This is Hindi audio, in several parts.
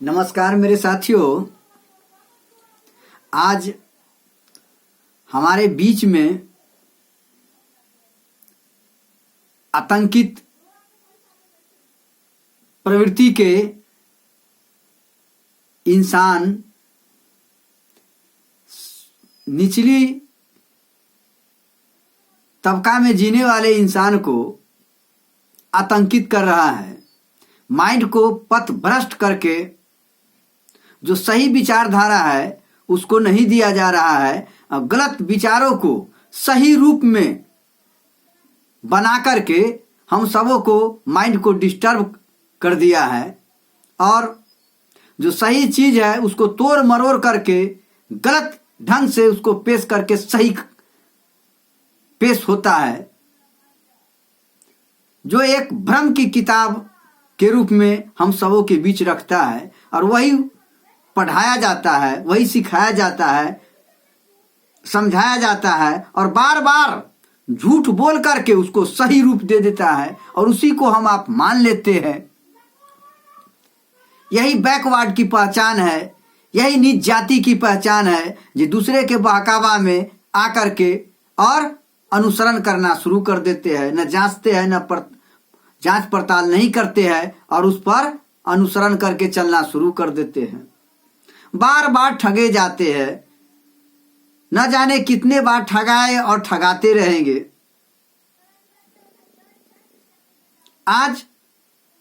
नमस्कार मेरे साथियों। आज हमारे बीच में आतंकित प्रवृत्ति के इंसान निचली तबका में जीने वाले इंसान को आतंकित कर रहा है। माइंड को पथ भ्रष्ट करके जो सही विचारधारा है उसको नहीं दिया जा रहा है और गलत विचारों को सही रूप में बना करके हम सबों को माइंड को डिस्टर्ब कर दिया है और जो सही चीज है उसको तोड़ मरोड़ करके गलत ढंग से उसको पेश करके सही पेश होता है, जो एक भ्रम की किताब के रूप में हम सबों के बीच रखता है और वही पढ़ाया जाता है, वही सिखाया जाता है, समझाया जाता है और बार बार झूठ बोल करके उसको सही रूप दे देता है और उसी को हम आप मान लेते हैं। यही बैकवर्ड की पहचान है, यही नीच जाति की पहचान है, जो दूसरे के बहकावा में आकर के और अनुसरण करना शुरू कर देते हैं, न जांचते हैं, न जांच पड़ताल नहीं करते हैं और उस पर अनुसरण करके चलना शुरू कर देते हैं। बार बार ठगे जाते हैं, न जाने कितने बार ठगाए और ठगाते रहेंगे। आज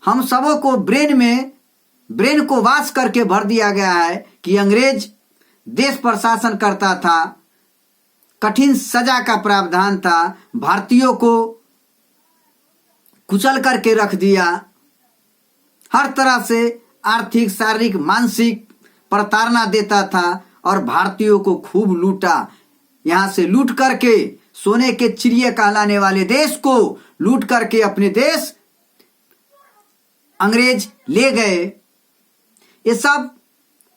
हम सबों को ब्रेन को वाश करके भर दिया गया है कि अंग्रेज देश प्रशासन करता था, कठिन सजा का प्रावधान था, भारतीयों को कुचल करके रख दिया, हर तरह से आर्थिक, शारीरिक, मानसिक प्रताड़ना देता था और भारतीयों को खूब लूटा। यहां से लूट करके सोने के चिड़िया कहलाने वाले देश को लूट करके अपने देश अंग्रेज ले गए। ये सब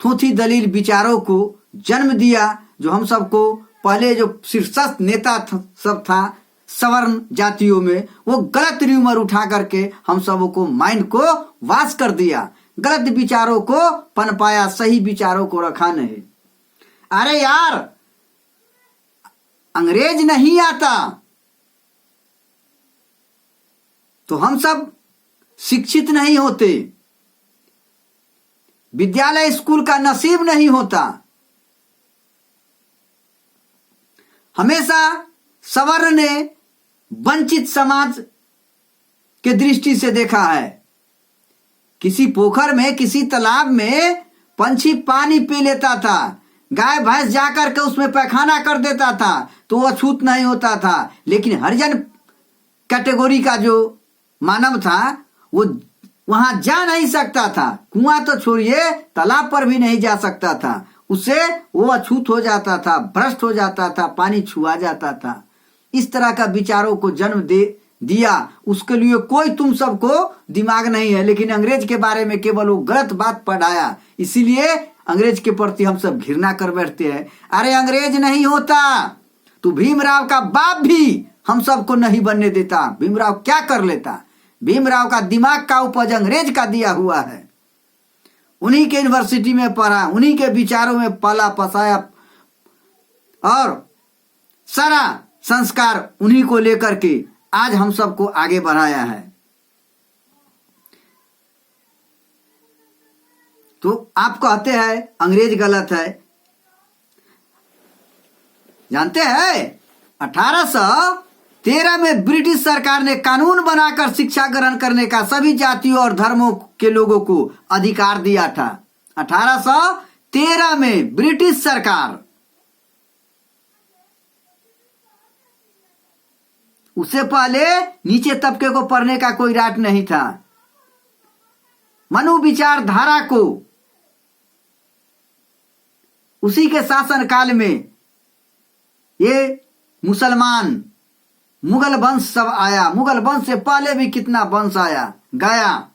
थूथी दलील विचारों को जन्म दिया, जो हम सबको पहले जो शीर्षस्थ नेता सब था सवर्ण जातियों में, वो गलत र्यूमर उठा करके हम सबों को माइंड को वाश कर दिया, गलत विचारों को पनपाया, सही विचारों को रखा नहीं। अरे यार, अंग्रेज नहीं आता तो हम सब शिक्षित नहीं होते, विद्यालय स्कूल का नसीब नहीं होता। हमेशा सवर्ण ने वंचित समाज के दृष्टि से देखा है। किसी पोखर में, किसी तालाब में पंछी पानी पी लेता था, गाय भैंस जाकर के उसमें पैखाना कर देता था तो वह अछूत नहीं होता था, लेकिन हरिजन कैटेगरी का जो मानव था वो वहां जा नहीं सकता था। कुआं तो छोड़िए, तालाब पर भी नहीं जा सकता था, उससे वो अछूत हो जाता था, भ्रष्ट हो जाता था, पानी छुआ जाता था। इस तरह का विचारों को जन्म दे दिया। उसके लिए कोई तुम सबको दिमाग नहीं है, लेकिन अंग्रेज के बारे में केवल वो गलत बात पढ़ाया, इसीलिए अंग्रेज के प्रति हम सब घृणा कर बैठते हैं। अरे अंग्रेज नहीं होता तो भीमराव का बाप भी हम सबको नहीं बनने देता। भीमराव क्या कर लेता? भीमराव का दिमाग का उपज अंग्रेज का दिया हुआ है। उन्हीं के यूनिवर्सिटी में पढ़ा, उन्हीं के विचारों में पला पसाया और सारा संस्कार उन्हीं को लेकर के आज हम सबको आगे बढ़ाया है। तो आप कहते हैं अंग्रेज गलत है। जानते हैं 1813 में ब्रिटिश सरकार ने कानून बनाकर शिक्षा ग्रहण करने का सभी जातियों और धर्मों के लोगों को अधिकार दिया था। 1813 में ब्रिटिश सरकार, उससे पहले नीचे तबके को पढ़ने का कोई राइट नहीं था। मनु विचारधारा को उसी के शासन काल में ये मुसलमान मुगल वंश सब आया। मुगल वंश से पहले भी कितना वंश आया गया।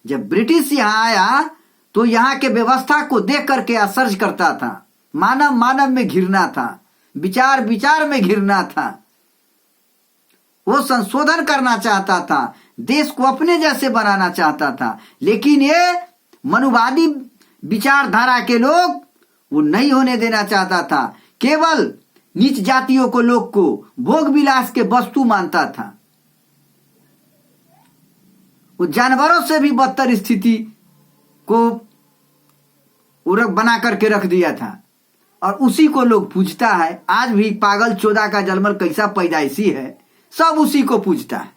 जब ब्रिटिश यहां आया तो यहां के व्यवस्था को देख करके आश्चर्य करता था। मानव मानव में घृणा था, विचार विचार में घृणा था। वो संशोधन करना चाहता था, देश को अपने जैसे बनाना चाहता था। लेकिन ये मनुवादी विचारधारा के लोग वो नहीं होने देना चाहता था। केवल नीच जातियों को लोग को भोग विलास के वस्तु मानता था। वो जानवरों से भी बदतर स्थिति को उर्वरक बना करके रख दिया था और उसी को लोग पूजता है। आज भी पागल चोदा का जलमल कैसा पैदाइशी है, सब उसी को पूजता है।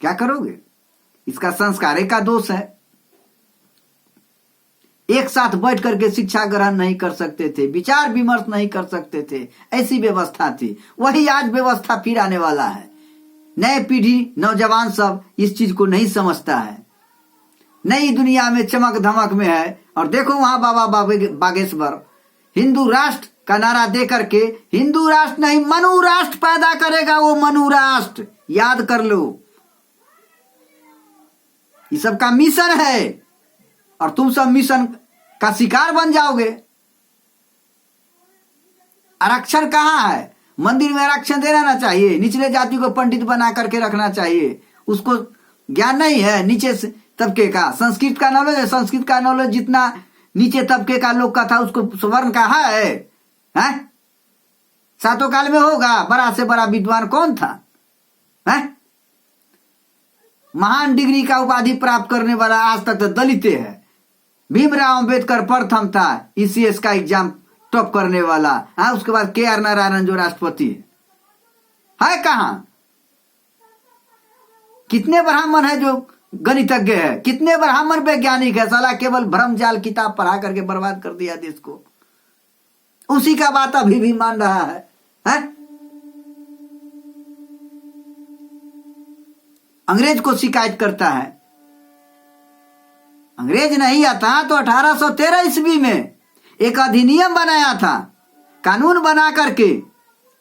क्या करोगे? इसका संस्कार का दोष है। एक साथ बैठ करके शिक्षा ग्रहण नहीं कर सकते थे, विचार विमर्श नहीं कर सकते थे, ऐसी व्यवस्था थी। वही आज व्यवस्था फिर आने वाला है। नए पीढ़ी नौजवान सब इस चीज को नहीं समझता है। नई दुनिया में चमक धमक में है। और देखो वहां बाबा बागेश्वर हिंदू राष्ट्र का नारा दे करके, हिंदू राष्ट्र नहीं मनु राष्ट्र पैदा करेगा वो मनु राष्ट्र, याद कर लो। ये सब का मिशन है और तुम सब मिशन का शिकार बन जाओगे। आरक्षण कहाँ है? मंदिर में आरक्षण देना ना चाहिए। निचले जाति को पंडित बना करके रखना चाहिए। उसको ज्ञान नहीं है नीचे तबके का। संस्कृत का नॉलेज है, संस्कृत का नॉलेज जितना नीचे तबके का लोग का था उसको स्वर्ण का है? सातों काल में होगा। बड़ा से बड़ा विद्वान कौन था? महान डिग्री का उपाधि प्राप्त करने वाला आज तक तो दलित है। भीमराव अंबेडकर प्रथम था ईसीएस का एग्जाम टॉप करने वाला। उसके बाद के.आर. नारायणन जो राष्ट्रपति है कहां? कितने ब्राह्मण है जो गणितज्ञ है? कितने ब्राह्मण वैज्ञानिक है? साला केवल भ्रमजाल किताब पढ़ा करके बर्बाद कर दिया देश को। उसी का बात अभी भी मान रहा है? अंग्रेज को शिकायत करता है। अंग्रेज नहीं आता तो 1813 ईस्वी में एक अधिनियम बनाया था, कानून बना करके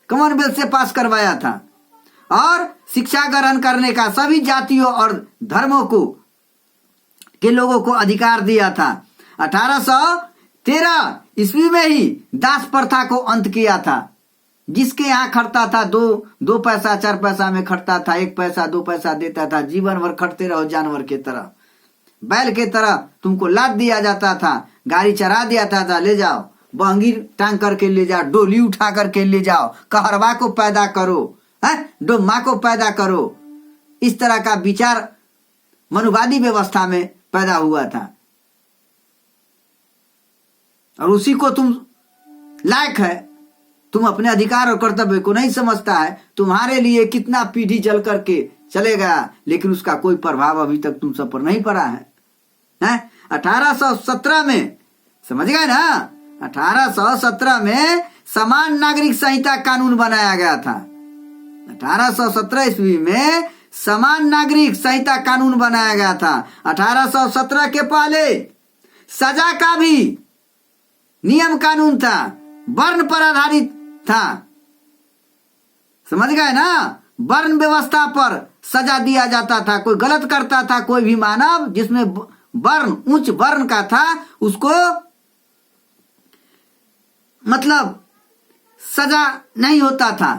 कॉमनवेल्थ से पास करवाया था और शिक्षा ग्रहण करने का सभी जातियों और धर्मों को के लोगों को अधिकार दिया था। 1813 ईस्वी में ही दास प्रथा को अंत किया था। जिसके यहाँ खटता था दो पैसा 4 पैसा में खटता था, 1 पैसा 2 पैसा देता था। जीवन भर खटते रहो जानवर के तरह, बैल के तरह तुमको लाद दिया जाता था, गाड़ी चढ़ा दिया था, ले जाओ बहंगी टांग करके ले जाओ, डोली उठा करके ले जाओ, कहरवा को पैदा करो, डोमा को पैदा करो। इस तरह का विचार मनुवादी व्यवस्था में पैदा हुआ था और उसी को तुम लायक है। तुम अपने अधिकार और कर्तव्य को नहीं समझता है। तुम्हारे लिए कितना पीढ़ी जल करके चलेगा लेकिन उसका कोई प्रभाव अभी तक तुम सब पर नहीं पड़ा है। 1817 में समझ गए ना? 1817 में समान नागरिक संहिता कानून बनाया गया था। 1817 ईस्वी में समान नागरिक संहिता कानून बनाया गया था। 1817 के पहले सजा का भी नियम कानून था, वर्ण पर आधारित था। समझ गए ना? वर्ण व्यवस्था पर सजा दिया जाता था। कोई गलत करता था, कोई भी मानव जिसमें वर्ण उच्च वर्ण का था उसको मतलब सजा नहीं होता था,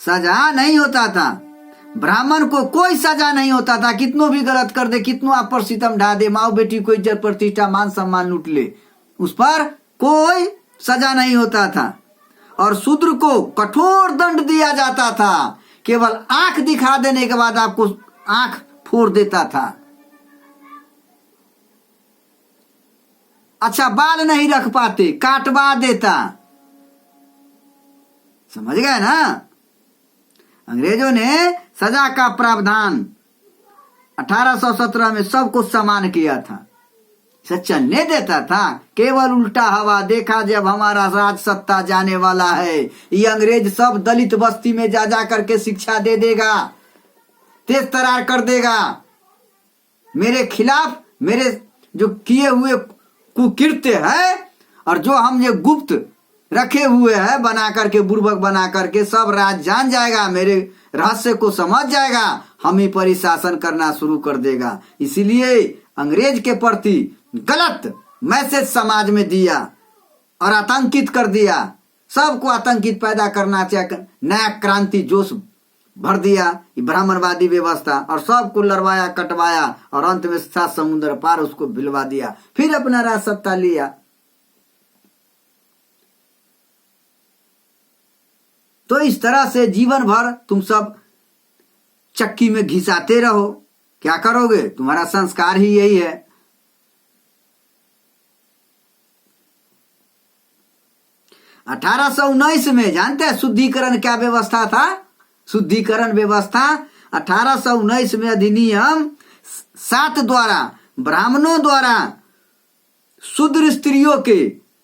सजा नहीं होता था। ब्राह्मण को कोई सजा नहीं होता था। कितनों भी गलत कर दे, कितनों आप पर सितम ढा दे, माओ बेटी को इज्जत प्रतिष्ठा मान सम्मान लूट ले, उस पर कोई सजा नहीं होता था। और शूद्र को कठोर दंड दिया जाता था। केवल आंख दिखा देने के बाद आपको आंख फोड़ देता था। अच्छा बाल नहीं रख पाते, काटवा देता। समझ गए ना? अंग्रेजों ने सजा का प्रावधान 1817 में सबको समान किया था, चलने देता था। केवल उल्टा हवा देखा जब हमारा राज सत्ता जाने वाला है, ये अंग्रेज सब दलित बस्ती में जा करके शिक्षा दे देगा, तेज तरार कर देगा। मेरे खिलाफ मेरे जो किए हुए कुकृत्य है और जो हम ये गुप्त रखे हुए हैं बना करके, बुर्बक बना करके, सब राज जान जाएगा, मेरे रहस्य को समझ जाएगा, हम ही पर ही शासन करना शुरू कर देगा। इसीलिए अंग्रेज के प्रति गलत मैसेज समाज में दिया और आतंकित कर दिया। सबको आतंकित पैदा करना चाहिए, नया क्रांति जोश भर दिया ये ब्राह्मणवादी व्यवस्था, और सबको लड़वाया कटवाया, और अंत में 7 समुद्र पार उसको भिलवा दिया, फिर अपना राज सत्ता लिया। तो इस तरह से जीवन भर तुम सब चक्की में घिसाते रहो, क्या करोगे? तुम्हारा संस्कार ही यही है। अठारह 1819 में जानते हैं शुद्धिकरण क्या व्यवस्था था? शुद्धिकरण व्यवस्था 1819 में अधिनियम 7 द्वारा ब्राह्मणों द्वारा शूद्र स्त्रियों के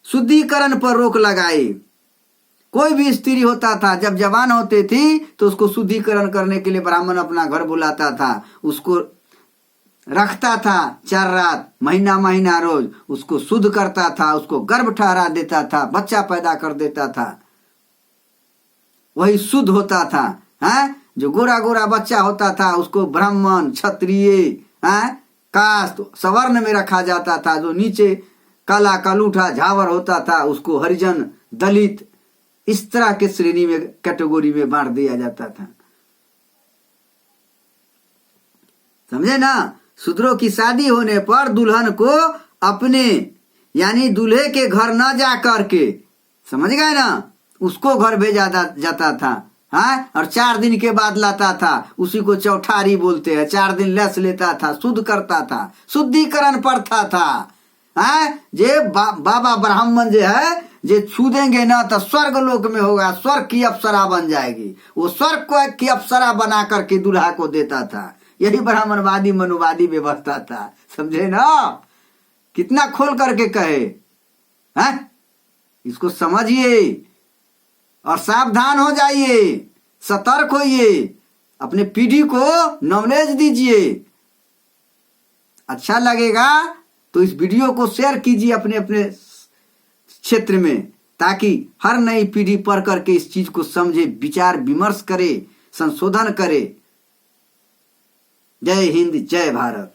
शुद्धिकरण पर रोक लगाई। कोई भी स्त्री होता था जब जवान होती थी तो उसको शुद्धिकरण करने के लिए ब्राह्मण अपना घर बुलाता था, उसको रखता था 4 रात, महीना महीना रोज उसको शुद्ध करता था, उसको गर्भ ठहरा देता था, बच्चा पैदा कर देता था, वही शुद्ध होता था। है जो गोरा गोरा बच्चा होता था उसको ब्राह्मण, क्षत्रिय, कास्ट, सवर्ण में रखा जाता था। जो नीचे काला कलूठा झावर होता था उसको हरिजन, दलित, इस तरह के श्रेणी में, कैटेगरी में बांट दिया जाता था। समझे ना? शूद्रों की शादी होने पर दुल्हन को अपने यानी दूल्हे के घर न जा करके, समझ गए ना, उसको घर भेजा जाता था। हाँ, और 4 दिन के बाद लाता था, उसी को चौठारी बोलते हैं। 4 दिन लेस लेता था, शुद्ध करता था, शुद्धिकरण पड़ता था। हाँ, जे बाबा ब्राह्मण जो है जे छू देंगे ना तो स्वर्ग लोक में होगा, स्वर्ग की अप्सरा बन जाएगी। वो स्वर्ग को की अप्सरा बना करके दूल्हा को देता था। यही ब्राह्मणवादी मनुवादी व्यवस्था था। समझे ना? कितना खोल करके कहे। हैं? इसको समझिए और सावधान हो जाइए, सतर्क होइए, अपने पीढ़ी को नॉलेज दीजिए। अच्छा लगेगा तो इस वीडियो को शेयर कीजिए अपने अपने क्षेत्र में, ताकि हर नई पीढ़ी पढ़ करके इस चीज को समझे, विचार विमर्श करे, संशोधन करे। जय हिंद, जय भारत।